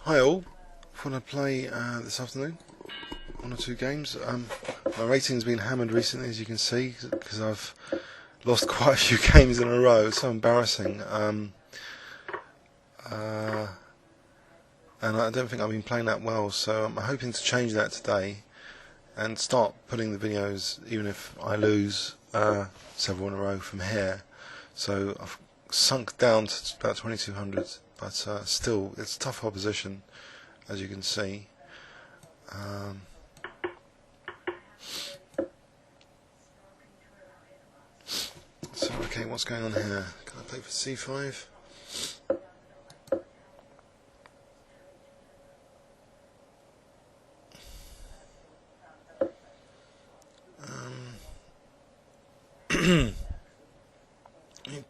Hi all, thought I'd play this afternoon, 1 or 2 games. My rating's been hammered recently, as you can see, because I've lost quite a few games in a row. It's so embarrassing. And I don't think I've been playing that well, so I'm hoping to change that today and start putting the videos, even if I lose several in a row from here. So I've sunk down to about 2200, but still, it's tough opposition, as you can see. So, okay, what's going on here? Can I play for c5?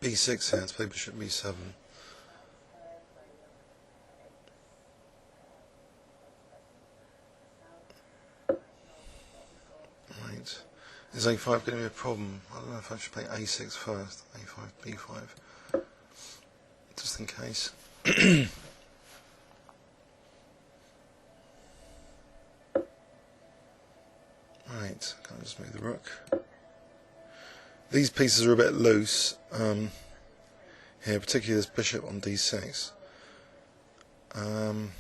B6 here, let's play bishop b7. Right. Is a5 going to be a problem? I don't know if I should play a6 first. a5, b5. Just in case. Right, can I just move the rook? These pieces are a bit loose here, particularly this bishop on d6. On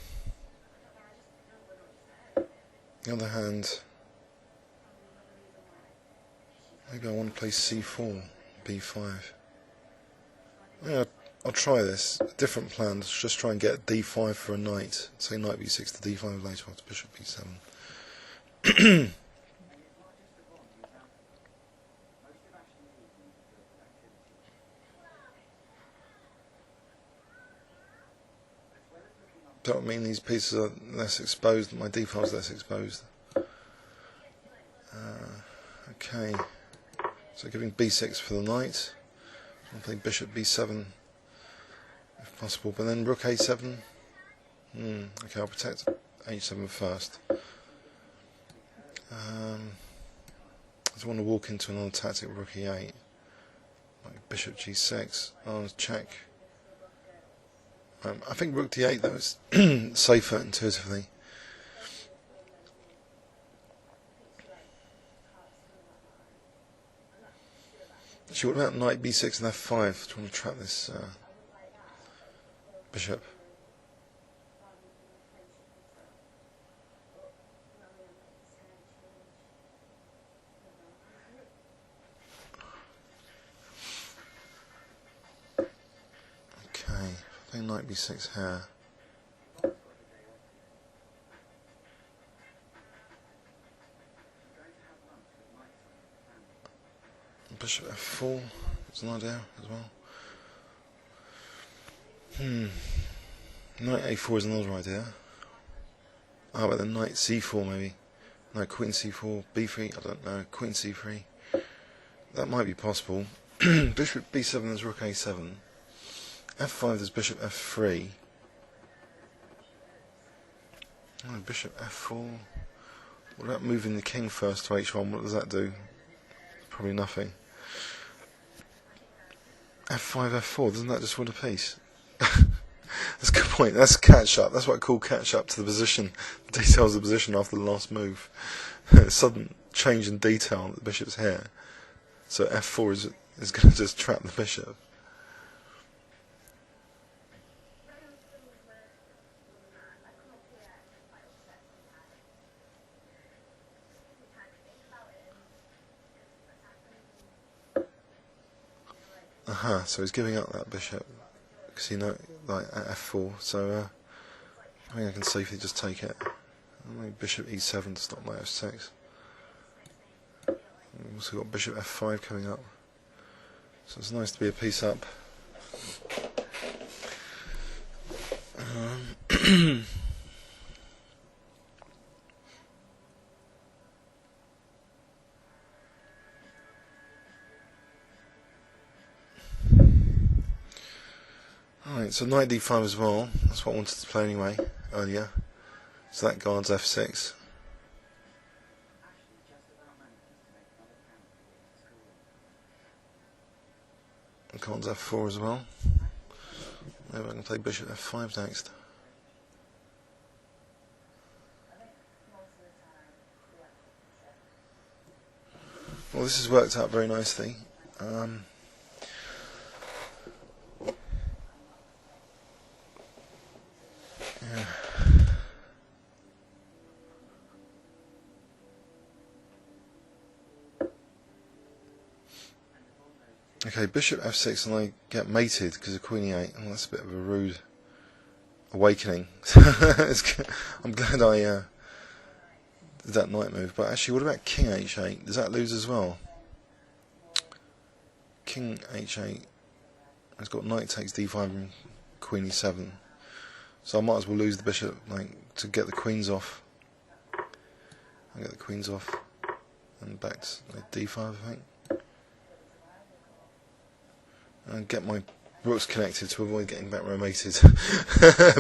the other hand, maybe I want to play c4, b5. Yeah, I'll try this. A different plan, just try and get d5 for a knight. Say knight b6 to d5 later after bishop b7. That would mean these pieces are less exposed, my d5 is less exposed. Okay, so giving b6 for the knight. I'll play bishop b7 if possible, but then rook a7. Okay, I'll protect h7 first. I just want to walk into another tactic, rook e8, like bishop g6. Oh, check. I think rook d8 though is safer intuitively. Actually, what about knight b6 and f5? Do you want to trap this bishop? Okay, play knight b6 here. Bishop f4 is an idea as well. Knight a4 is another idea. How about the knight c4 maybe? No, queen c4, b3, I don't know, queen c3. That might be possible. Bishop b7 is rook a7. f5 is bishop f3. Oh, bishop f4. What about moving the king first to h1? What does that do? Probably nothing. f5, f4, doesn't that just win a piece? That's a good point. That's catch up. That's what I call catch up to the position. The details of the position after the last move. Sudden change in detail that the bishop's here. So f4 is going to just trap the bishop. Aha, so he's giving up that bishop because he know like at f4. So I think I can safely just take it. Maybe bishop e7 to stop my f6. We've also got bishop f5 coming up, so it's nice to be a piece up. Alright, so knight d5 as well. That's what I wanted to play anyway, earlier. So that guards f6. And guards f4 as well. Maybe I can play bishop f5 next. Well, this has worked out very nicely. Yeah. Okay, bishop f6 and I get mated because of queen e8. Oh, that's a bit of a rude awakening. I'm glad I did that knight move. But actually, what about king h8? Does that lose as well? King h8 has got knight takes d5 and queen e7. So I might as well lose the bishop, like, to get the queens off. I get the queens off and back to like, d5, I think. And get my rooks connected to avoid getting back row mated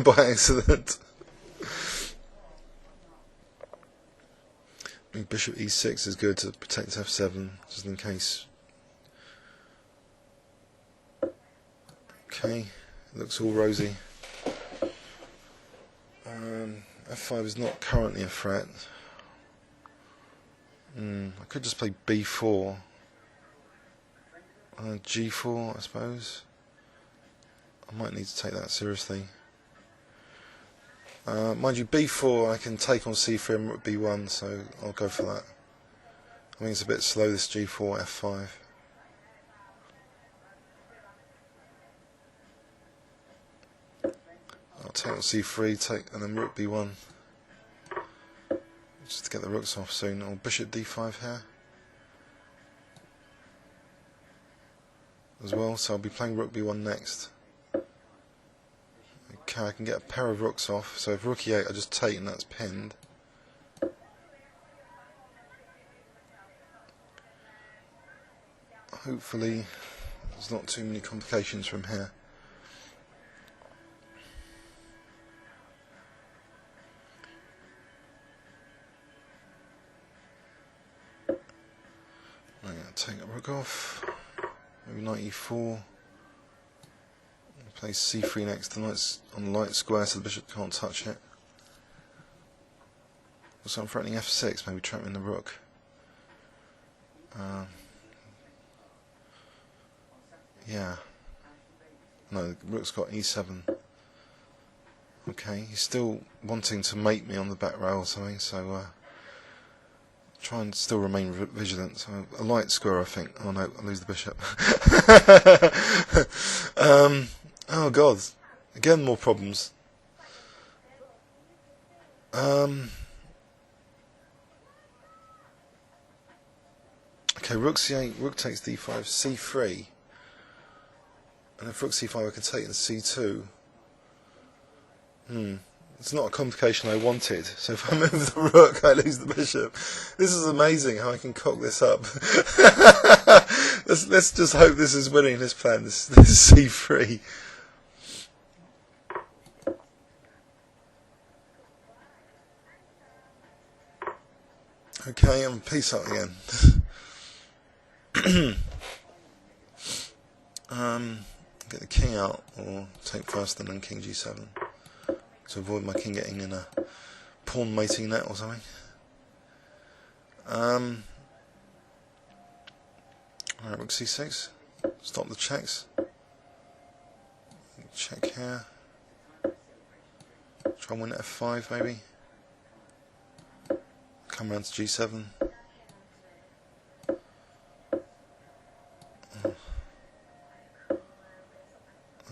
by accident. I mean, bishop e6 is good to protect f7, just in case. Okay, looks all rosy. F5 is not currently a threat. I could just play b4. G4, I suppose. I might need to take that seriously. Mind you, b4 I can take on c3 and rook b1, so I'll go for that. I think it's a bit slow, this g4, f5. I'll take on c3, and then rook b1. Just to get the rooks off soon. Or bishop d5 here as well, so I'll be playing rook b1 next. Okay, I can get a pair of rooks off, so if rook e8 I just take and that's pinned. Hopefully there's not too many complications from here. I'm going to take a rook off. Maybe knight e4. Play c3 next. The knight's on the light square, so the bishop can't touch it. Also, I'm threatening f6, maybe trapping the rook. Yeah. No, the rook's got e7. Okay, he's still wanting to mate me on the back row or something, so try and still remain vigilant. So a light square, I think. Oh no, I lose the bishop. Oh god, again more problems. Okay, rook c8, rook takes d5, c3, and if rook c5 I can take in c2. It's not a complication I wanted, so if I move the rook I lose the bishop. This is amazing how I can cock this up. let's just hope this is winning this plan, this c3. Okay, I'm peace out again. Get the king out, or take first and then king g7 to avoid my king getting in a pawn mating net or something. Alright, rook c6. Stop the checks. Check here. Try and win f5 maybe. Come round to g7.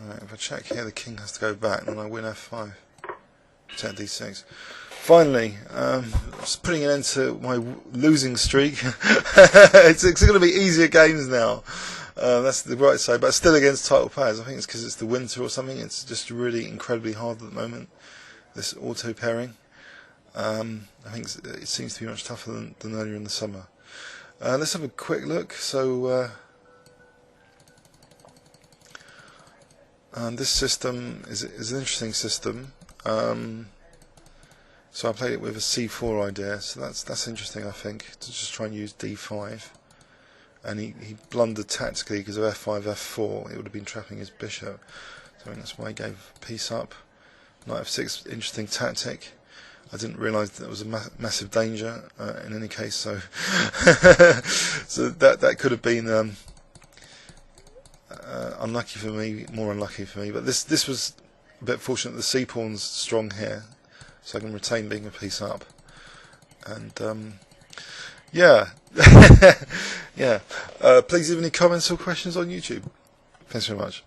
Alright, if I check here the king has to go back, then I win f5. Protect d6. Finally, just putting an end to my losing streak. It's going to be easier games now. That's the right side, but still against title pairs. I think it's because it's the winter or something. It's just really incredibly hard at the moment, this auto pairing. I think it seems to be much tougher than earlier in the summer. Let's have a quick look. So this system is an interesting system. So I played it with a c4 idea, so that's interesting, I think, to just try and use d5. And he blundered tactically because of f5, f4. It would have been trapping his bishop. So I think that's why he gave piece up. Knight f6, interesting tactic. I didn't realise that it was a massive danger in any case, so so that could have been unlucky for me, more unlucky for me. But this was a bit fortunate. The C pawn's strong here, so I can retain being a piece up. And yeah, yeah. Please leave any comments or questions on YouTube. Thanks very much.